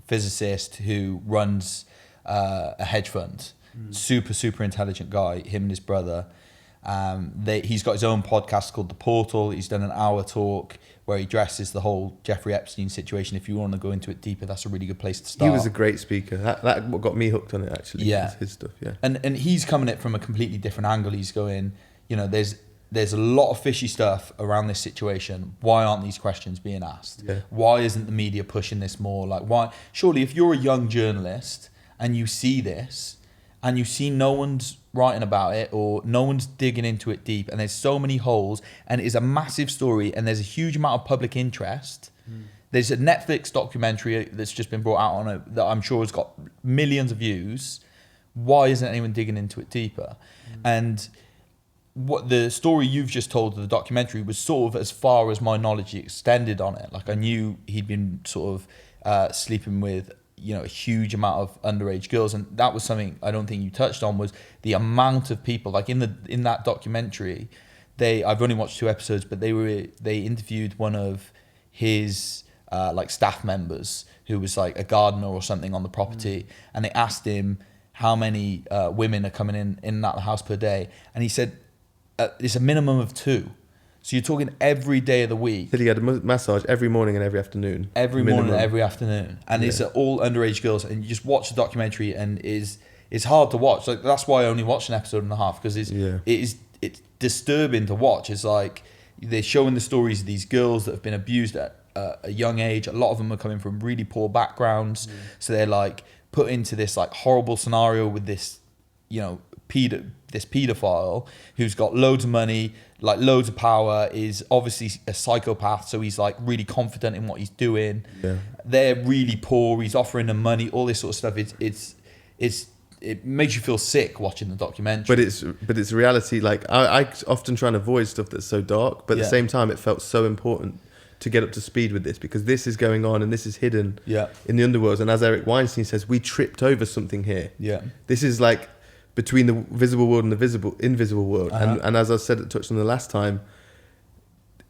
physicist who runs a hedge fund. Super intelligent guy, him and his brother. He's got his own podcast called The Portal. He's done an hour talk where he addresses the whole Jeffrey Epstein situation. If you want to go into it deeper, that's a really good place to start. He was a great speaker. That what got me hooked on it, actually. Yeah. His stuff, yeah. And he's coming at it from a completely different angle. He's going, there's a lot of fishy stuff around this situation. Why aren't these questions being asked? Yeah. Why isn't the media pushing this more? Like, why? Surely if you're a young journalist and you see this and you see no one's writing about it or no one's digging into it deep, and there's so many holes, and it is a massive story, and there's a huge amount of public interest. There's a Netflix documentary that's just been brought out on it that I'm sure has got millions of views. Why isn't anyone digging into it deeper? And what the story you've just told of the documentary was sort of as far as my knowledge extended on it. Like, I knew he'd been sort of sleeping with a huge amount of underage girls, and that was something I don't think you touched on, was the amount of people. Like in that documentary, I've only watched 2 episodes, but they interviewed one of his like staff members who was like a gardener or something on the property, and they asked him how many women are coming in and out of the house per day, and he said it's a minimum of 2. So you're talking every day of the week. He had a massage every morning and every afternoon. Every morning and every afternoon. And it's all underage girls. And you just watch the documentary, and it's hard to watch. Like, that's why I only watched an episode and a half, because it's disturbing to watch. It's like they're showing the stories of these girls that have been abused at a young age. A lot of them are coming from really poor backgrounds. So they're like put into this like horrible scenario with this, this paedophile who's got loads of money, like loads of power, is obviously a psychopath, so he's like really confident in what he's doing. They're really poor, he's offering them money, all this sort of stuff. It's it makes you feel sick watching the documentary. But it's reality. Like I often try and avoid stuff that's so dark, but at the same time, it felt so important to get up to speed with this, because this is going on and this is hidden in the underworld. And as Eric Weinstein says, we tripped over something here. Yeah, this is like between the visible world and the invisible world. And as I said, touched on the last time,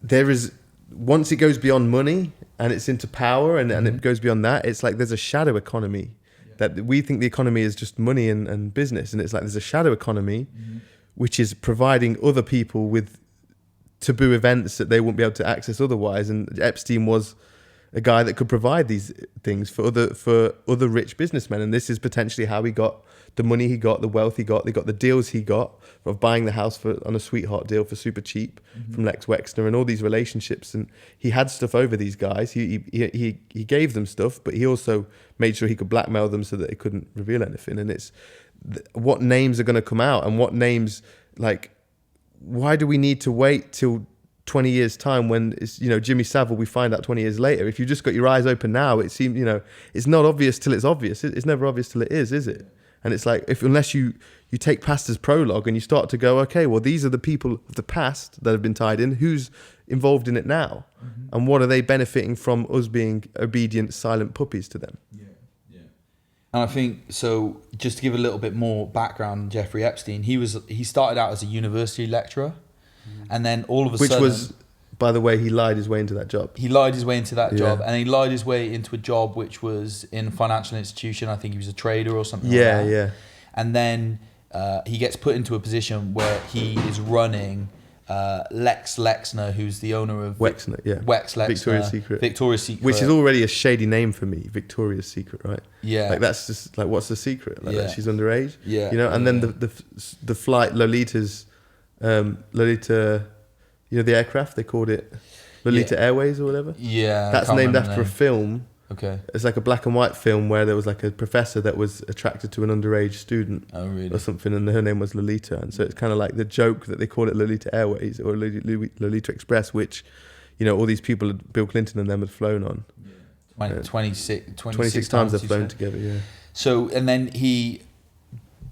there is, once it goes beyond money and it's into power and it goes beyond that, it's like there's a shadow economy. That we think the economy is just money and business, and it's like there's a shadow economy which is providing other people with taboo events that they won't be able to access otherwise. And Epstein was a guy that could provide these things for other rich businessmen, and this is potentially how he got the money he got, the wealth he got, the deals he got of buying the house on a sweetheart deal for super cheap from Lex Wexner, and all these relationships. And he had stuff over these guys. He gave them stuff, but he also made sure he could blackmail them so that they couldn't reveal anything. And it's what names are going to come out, and what names, like, why do we need to wait till 20 years time when it's, Jimmy Savile, we find out 20 years later? If you just got your eyes open now, it seems, it's not obvious till it's obvious. It's never obvious till it is it? And it's like, unless you take Pastor's prologue and you start to go, okay, well, these are the people of the past that have been tied in. Who's involved in it now? And what are they benefiting from us being obedient, silent puppies to them? Yeah. And I think, so just to give a little bit more background on Jeffrey Epstein, he started out as a university lecturer, and then all of a sudden... Which was, by the way, he lied his way into that job. He lied his way into that job, and he lied his way into a job which was in a financial institution. I think he was a trader or something like that. Yeah. And then he gets put into a position where he is running Lex Lexner, who's the owner of... Wexner, yeah. Wex Lexner. Victoria's Secret. Which is already a shady name for me, Victoria's Secret, right? Yeah. Like, that's just, like, what's the secret? Like, that she's underage? Yeah. And then the flight, Lolita's... Lolita... the aircraft, they called it Lolita Airways or whatever. Yeah. That's named after a film. Okay. It's like a black and white film where there was like a professor that was attracted to an underage student or something, and her name was Lolita. And so it's kind of like the joke that they call it Lolita Airways or Lolita Express, which, all these people, Bill Clinton and them had flown on. Yeah. 26 times they've flown together, yeah. So, and then he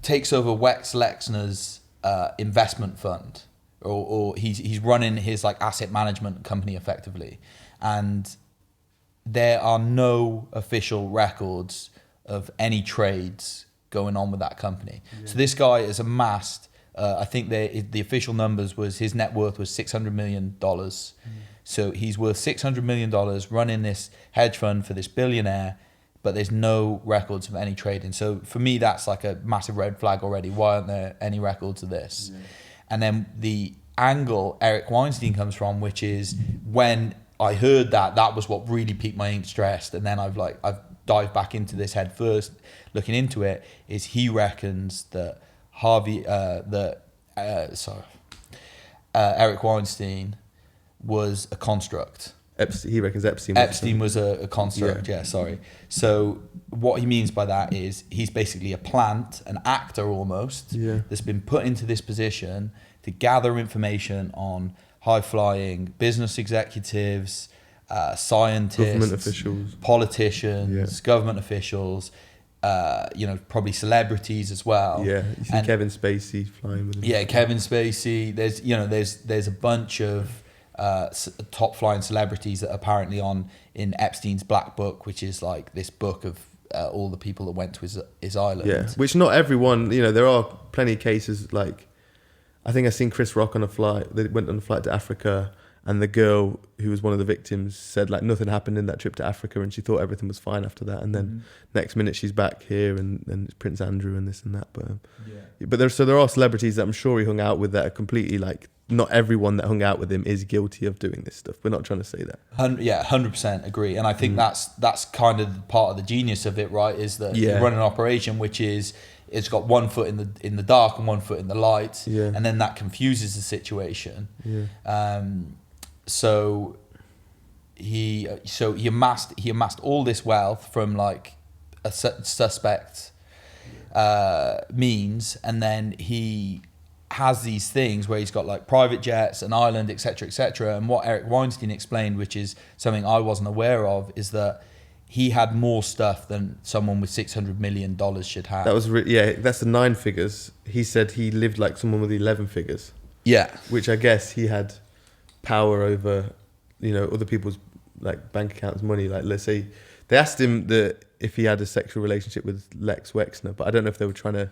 takes over Wex Lexner's investment fund. Or he's running his like asset management company effectively, and there are no official records of any trades going on with that company. Yeah. So this guy has amassed, I think the official numbers was his net worth was $600 million. So he's worth $600 million running this hedge fund for this billionaire, but there's no records of any trading. So for me, that's like a massive red flag already. Why aren't there any records of this? Yeah. And then the angle Eric Weinstein comes from, which is when I heard that was what really piqued my interest. And then I've dived back into this head first, looking into it, is he reckons that Eric Weinstein was a construct. He reckons Epstein was a construct, sorry. So what he means by that is he's basically a plant, an actor almost, that's been put into this position to gather information on high-flying business executives, scientists, government officials, politicians, government officials, probably celebrities as well. Yeah, you see Kevin Spacey flying with him. Yeah, Kevin Spacey. There's a bunch of top flying celebrities that are apparently in Epstein's Black Book, which is like this book of all the people that went to his island. Yeah, which not everyone, there are plenty of cases, like I think I seen Chris Rock on a flight. They went on a flight to Africa, and the girl who was one of the victims said like nothing happened in that trip to Africa, and she thought everything was fine after that. And then next minute she's back here, and it's Prince Andrew and this and that. But there are celebrities that I'm sure he hung out with that are completely like, not everyone that hung out with him is guilty of doing this stuff. We're not trying to say that. 100% agree. And I think that's kind of part of the genius of it, right? Is that you run an operation which is, it's got one foot in the dark and one foot in the light, and then that confuses the situation. So he amassed all this wealth from like a suspect means, and then he has these things where he's got like private jets, an island, etc., etc. And what Eric Weinstein explained, which is something I wasn't aware of, is that he had more stuff than someone with $600 million should have. That was that's the 9 figures. He said he lived like someone with 11 figures. Yeah. Which I guess he had power over, other people's like bank accounts, money. Like, let's say they asked him if he had a sexual relationship with Lex Wexner, but I don't know if they were trying to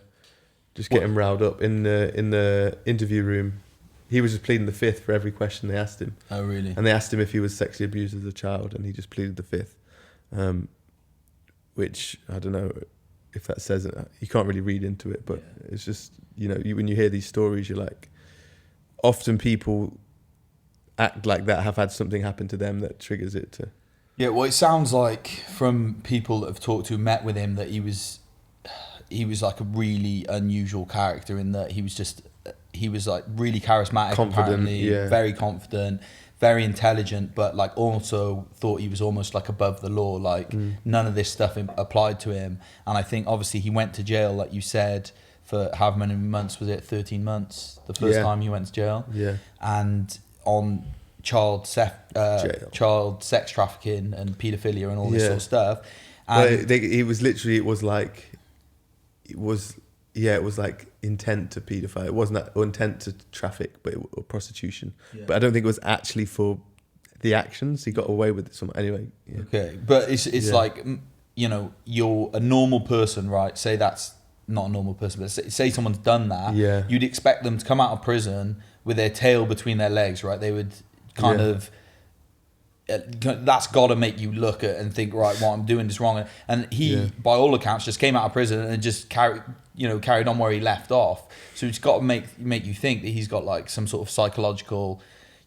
just get him riled up in the interview room. He was just pleading the fifth for every question they asked him. Oh, really? And they asked him if he was sexually abused as a child, and he just pleaded the fifth. Which I don't know if that says it. You can't really read into it, but it's just, when you hear these stories, you're like, often people act like that, have had something happen to them that triggers it to. Yeah, well, it sounds like from people that have talked to, met with him, that he was like a really unusual character in that he was like really charismatic, confident, very confident, very intelligent, but like also thought he was almost like above the law. Like none of this stuff applied to him. And I think obviously he went to jail, like you said, for however many months, was it 13 months? The first time he went to jail. Yeah. And on child sex trafficking and paedophilia and all this sort of stuff. And it was like intent to paedophile. It wasn't that, or intent to traffic, or prostitution. Yeah. But I don't think it was actually for the actions. He got away with it anyway. Yeah. Okay, but it's like, you're a normal person, right? Say that's not a normal person, but say someone's done that. Yeah. You'd expect them to come out of prison with their tail between their legs, right? They would kind of. That's got to make you look at and think, right, what I'm doing is wrong. And he, by all accounts, just came out of prison and just carried on where he left off. So it's got to make you think that he's got like some sort of psychological,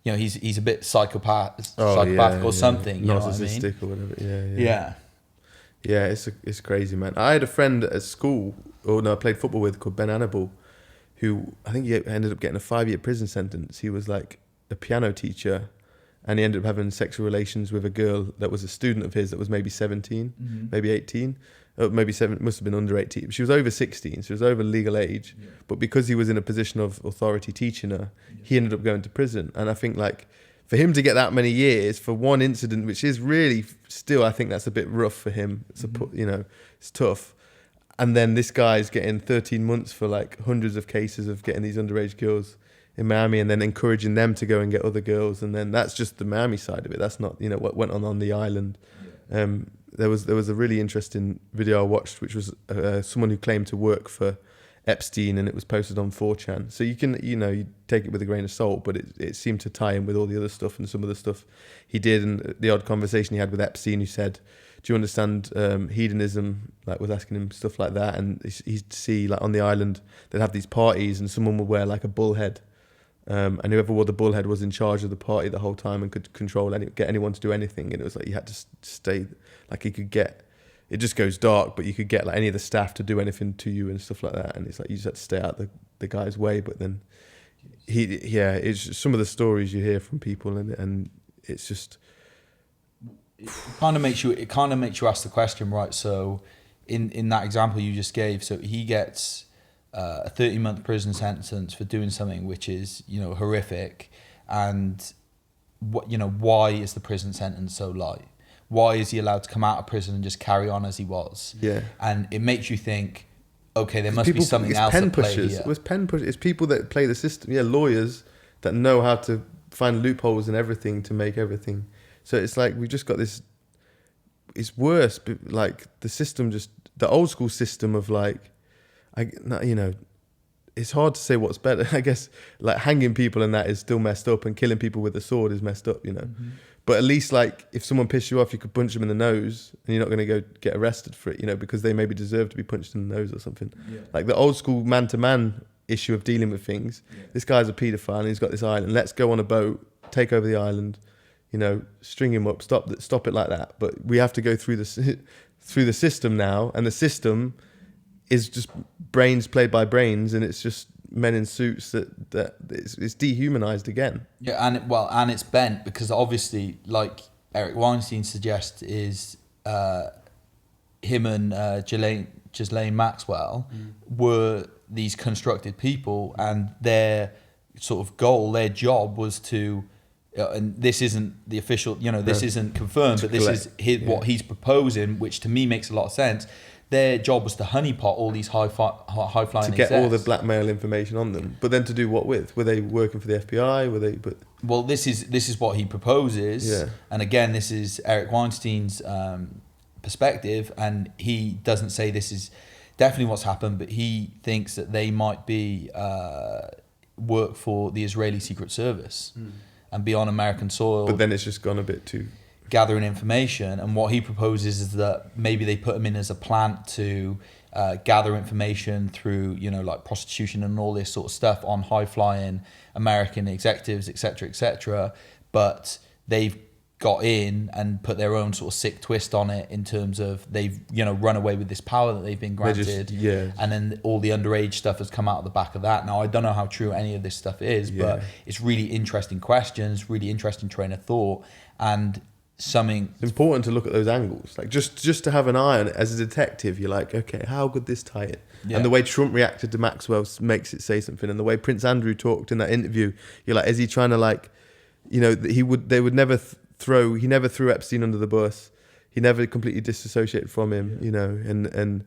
he's a bit psychopathic or something. Narcissistic or whatever. Yeah, it's crazy, man. I had a friend at school, I played football with, called Ben Annable, who I think he ended up getting a 5-year prison sentence. He was like a piano teacher, and he ended up having sexual relations with a girl that was a student of his that was maybe 17, maybe 18, maybe 7, must have been under 18. She was over 16, so she was over legal age. Yeah. But because he was in a position of authority teaching her, he ended up going to prison. And I think like for him to get that many years for one incident, which is really still, I think that's a bit rough for him. It's it's tough. And then this guy's getting 13 months for like hundreds of cases of getting these underage girls in Miami, and then encouraging them to go and get other girls. And then that's just the Miami side of it. That's not, what went on the island. There was a really interesting video I watched, which was someone who claimed to work for Epstein, and it was posted on 4chan. So you can, you take it with a grain of salt, but it seemed to tie in with all the other stuff and some of the stuff he did, and the odd conversation he had with Epstein, who said, do you understand hedonism? Like, was asking him stuff like that. And he'd see, like, on the island, they'd have these parties and someone would wear like a bull head. And whoever wore the bull head was in charge of the party the whole time and could control get anyone to do anything. And it was like you had to stay, like he could get, it just goes dark, but you could get like any of the staff to do anything to you and stuff like that. And it's like you just had to stay out the guy's way. But then it's just some of the stories you hear from people, and it's just it kind of makes you ask the question, right? So in that example you just gave, so he gets a 30-month prison sentence for doing something which is, horrific. And why is the prison sentence so light? Why is he allowed to come out of prison and just carry on as he was? Yeah. And it makes you think, okay, there must be something else at play here. It's pen pushers. It's people that play the system. Yeah, lawyers that know how to find loopholes in everything to make everything. So it's like we've just got this. It's worse. Like the system, the old school system of like, it's hard to say what's better. I guess like hanging people and that is still messed up, and killing people with a sword is messed up, Mm-hmm. But at least like if someone pissed you off, you could punch them in the nose and you're not going to go get arrested for it, because they maybe deserve to be punched in the nose or something. Yeah. Like the old school man-to-man issue of dealing with things. Yeah. This guy's a paedophile and he's got this island. Let's go on a boat, take over the island, string him up, stop it like that. But we have to go through the system now, and the system is just brains played by brains, and it's just men in suits that it's dehumanized again. Yeah, and it's bent because obviously, like Eric Weinstein suggests, is him and Ghislane Maxwell were these constructed people, and their sort of goal, their job was to and this isn't the official, this isn't confirmed, but this is what he's proposing, which to me makes a lot of sense. Their job was to honeypot all these high-flying to get all the blackmail information on them, but then to do what with? Were they working for the FBI? Were they? Well, this is what he proposes, and again, this is Eric Weinstein's perspective, and he doesn't say this is definitely what's happened, but he thinks that they might be work for the Israeli Secret Service and be on American soil. But then it's just gone a bit too... gathering information, and what he proposes is that maybe they put them in as a plant to gather information through, like prostitution and all this sort of stuff on high-flying American executives, etc., but they've got in and put their own sort of sick twist on it in terms of they've run away with this power that they've been granted, and then all the underage stuff has come out of the back of that. Now I don't know how true any of this stuff is, but it's really interesting questions, really interesting train of thought, and something it's important to look at those angles, like just to have an eye on it as a detective. You're like, okay, how could this tie it? And the way Trump reacted to Maxwell makes it say something, and the way Prince Andrew talked in that interview, you're like, is he trying to he never threw Epstein under the bus, he never completely disassociated from him, and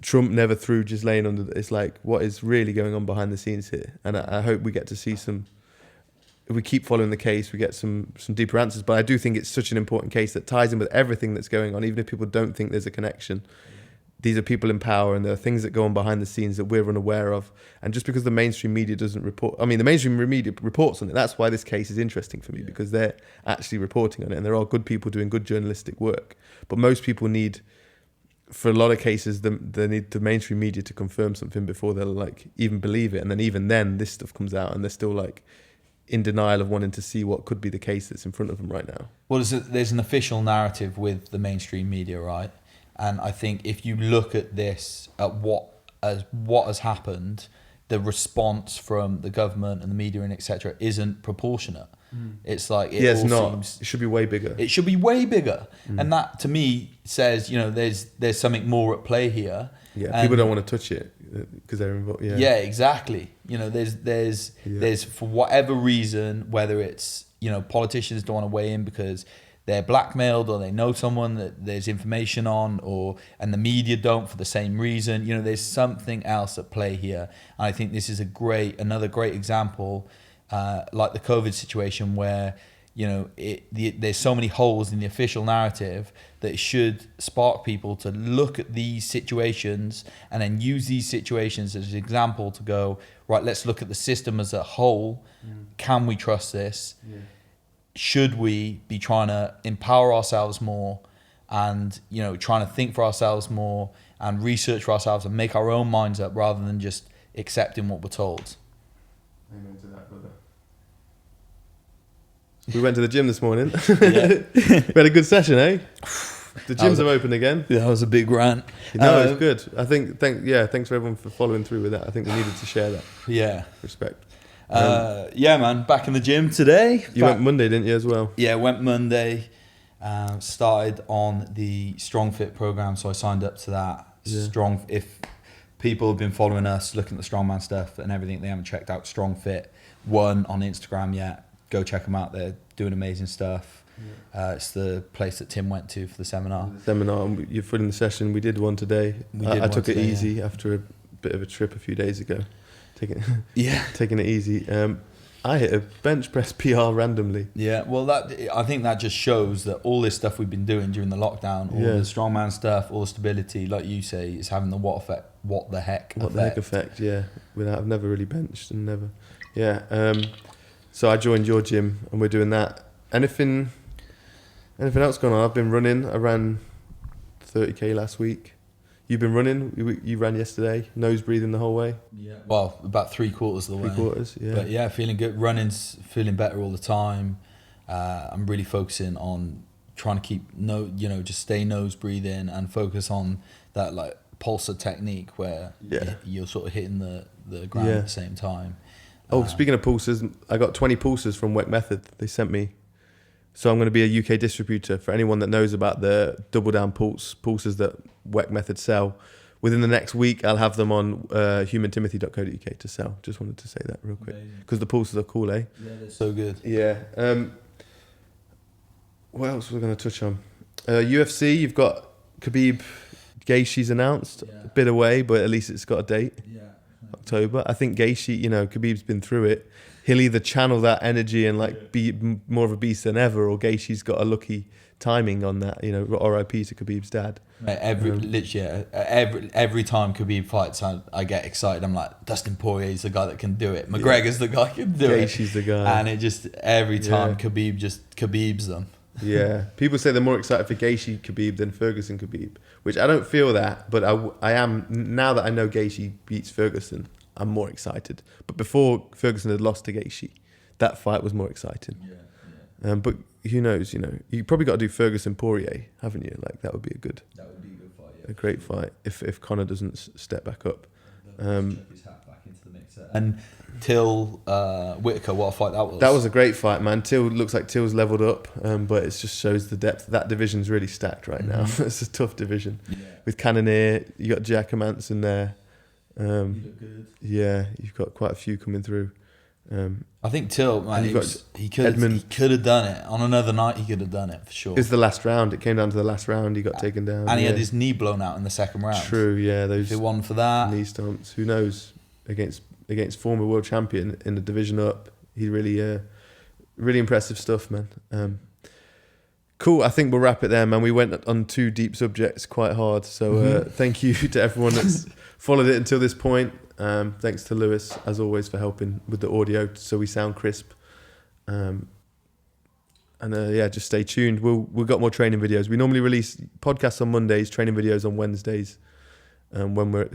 Trump never threw Ghislane under it's like, what is really going on behind the scenes here? And I hope we get to see if we keep following the case, we get some deeper answers. But I do think it's such an important case that ties in with everything that's going on, even if people don't think there's a connection. These are people in power, and there are things that go on behind the scenes that we're unaware of. And just because the mainstream media doesn't report... the mainstream media reports on it. That's why this case is interesting for me, because they're actually reporting on it, and there are good people doing good journalistic work. But most people need... For a lot of cases, they need the mainstream media to confirm something before they'll even believe it. And then even then, this stuff comes out, and they're still in denial of wanting to see what could be the case that's in front of them right now. Well, there's an official narrative with the mainstream media, right? And I think if you look at this, at what has happened, the response from the government and the media and etc. isn't proportionate. It's like it's not. It should be way bigger. It should be way bigger, and that to me says there's something more at play here. Yeah, and people don't want to touch it because they're involved. Yeah, exactly. There's for whatever reason, whether it's politicians don't want to weigh in because they're blackmailed or they know someone that there's information on, and the media don't for the same reason. There's something else at play here, and I think this is another great example, like the COVID situation, where there's so many holes in the official narrative that it should spark people to look at these situations and then use these situations as an example to go, right, let's look at the system as a whole. Can we trust this? Should we be trying to empower ourselves more and trying to think for ourselves more and research for ourselves and make our own minds up rather than just accepting what we're told? Amen to that, brother. We went to the gym this morning. We had a good session, eh? The gyms have opened again. Yeah, that was a big rant. No, it's good. I think, thanks for everyone for following through with that. I think we needed to share that. Yeah. Respect. Man, back in the gym today. You went Monday, didn't you, as well? Yeah, went Monday. Started on the Strong Fit program, so I signed up to that. Yeah. If people have been following us, looking at the strongman stuff and everything, they haven't checked out Strong Fit 1 on Instagram yet, go check them out. They're doing amazing stuff. Yeah. It's the place that Tim went to for the seminar. You're in the session. We did one today. I took it easy after a bit of a trip a few days ago. Taking it easy. I hit a bench press PR randomly. Yeah, well, I think that just shows that all this stuff we've been doing during the lockdown, all the strongman stuff, all the stability, like you say, is having the what the heck effect. Yeah. I've never really benched and never. Yeah. So I joined your gym and we're doing that. Anything else going on? I've been running. I ran 30k last week. You've been running. You ran yesterday. Nose breathing the whole way. Yeah. Well, about 3/4 of the way. 3/4. Yeah. But yeah, feeling good. Running's feeling better all the time. I'm really focusing on trying to keep just stay nose breathing and focus on that like pulsar technique where you're sort of hitting the ground at the same time. Speaking of pulsers, I got 20 pulsers from WEC Method. They sent me. So I'm going to be a UK distributor for anyone that knows about the double down pulsers that WEC Method sell. Within the next week, I'll have them on humantimothy.co.uk to sell. Just wanted to say that real quick. Because the pulsers are cool, eh? Yeah, they're so good. Yeah. What else we're going to touch on? UFC, you've got Khabib Gaethje's announced. A bit away, but at least it's got a date. Yeah. October. I think Gaethje, Khabib's been through it. He'll either channel that energy and be more of a beast than ever, or Gaethje's got a lucky timing on that. RIP to Khabib's dad. Every time Khabib fights, I get excited. I'm like, Dustin Poirier's the guy that can do it. McGregor's the guy who can do it. Gaethje's the guy. And it just every time Khabib just Khabibs them. Yeah, people say they're more excited for Gaethje Khabib than Ferguson Khabib, which I don't feel that, but I am now that I know Gaethje beats Ferguson. I'm more excited. But before Ferguson had lost to Gaethje, that fight was more exciting. But who knows? You probably got to do Ferguson Poirier, haven't you? Like that would be a good fight. Yeah, a great fight if Conor doesn't step back up. His hat back into the mixer. And Till Whitaker, what a fight that was. That was a great fight, man. Looks like Till's leveled up, but it just shows the depth. That division's really stacked right now. It's a tough division. Yeah. With Cannonier, you got Giacoman's in there. He looked good. Yeah, you've got quite a few coming through. I think Till, man, he could have done it. On another night, he could have done it for sure. It was the last round. It came down to the last round. He got taken down. And he had his knee blown out in the second round. True, yeah. If he won for that. Knee stomps. Who knows? Against former world champion in the division up. He really impressive stuff, man. Cool. I think we'll wrap it there, man. We went on 2 deep subjects quite hard. So thank you to everyone that's followed it until this point. Thanks to Lewis, as always, for helping with the audio so we sound crisp. Just stay tuned. We've got more training videos. We normally release podcasts on Mondays, training videos on Wednesdays. So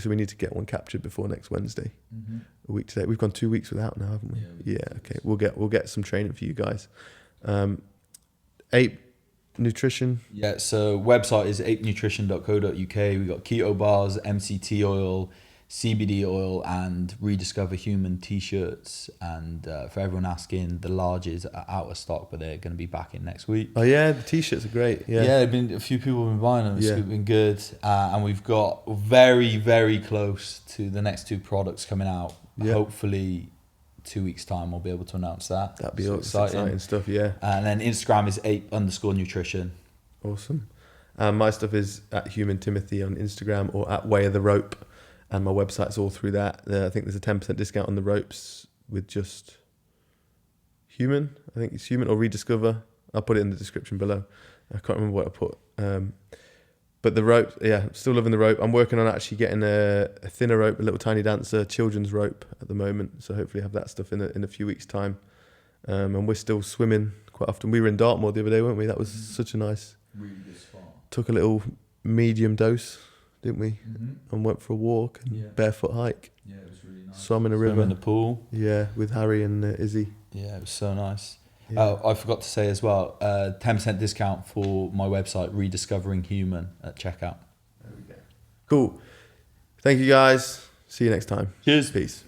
we need to get one captured before next Wednesday. A week today. We've gone 2 weeks without now, haven't we? Yeah. Okay. We'll get some training for you guys. APE Nutrition. Yeah. So website is apenutrition.co.uk. We got keto bars, MCT oil, CBD oil, and Rediscover Human t-shirts. And for everyone asking, the larges are out of stock, but they're going to be back in next week. Oh yeah, the t-shirts are great. Yeah, a few people have been buying them. It's been good. And we've got very, very close to the next 2 products coming out. Yeah. Hopefully 2 weeks time we'll be able to announce that. That'd be exciting stuff. Yeah. And then Instagram is ape_nutrition. Awesome. My stuff is at Human Timothy on Instagram or at Way of the Rope. And my website's all through that. I think there's a 10% discount on the ropes with just Human. I think it's Human or Rediscover. I'll put it in the description below. I can't remember what I put. But the rope, I'm still loving the rope. I'm working on actually getting a thinner rope, a little tiny dancer, children's rope at the moment. So hopefully have that stuff in a few weeks' time. And we're still swimming quite often. We were in Dartmoor the other day, weren't we? That was such a nice... Really good spot. Took a little medium dose, didn't we? And went for a walk and barefoot hike. Yeah, it was really nice. Swam in a river. Swam in the pool. Yeah, with Harry and Izzy. Yeah, it was so nice. Yeah. I forgot to say as well, 10% discount for my website, Rediscovering Human, at checkout. There we go. Cool. Thank you guys. See you next time. Cheers. Peace.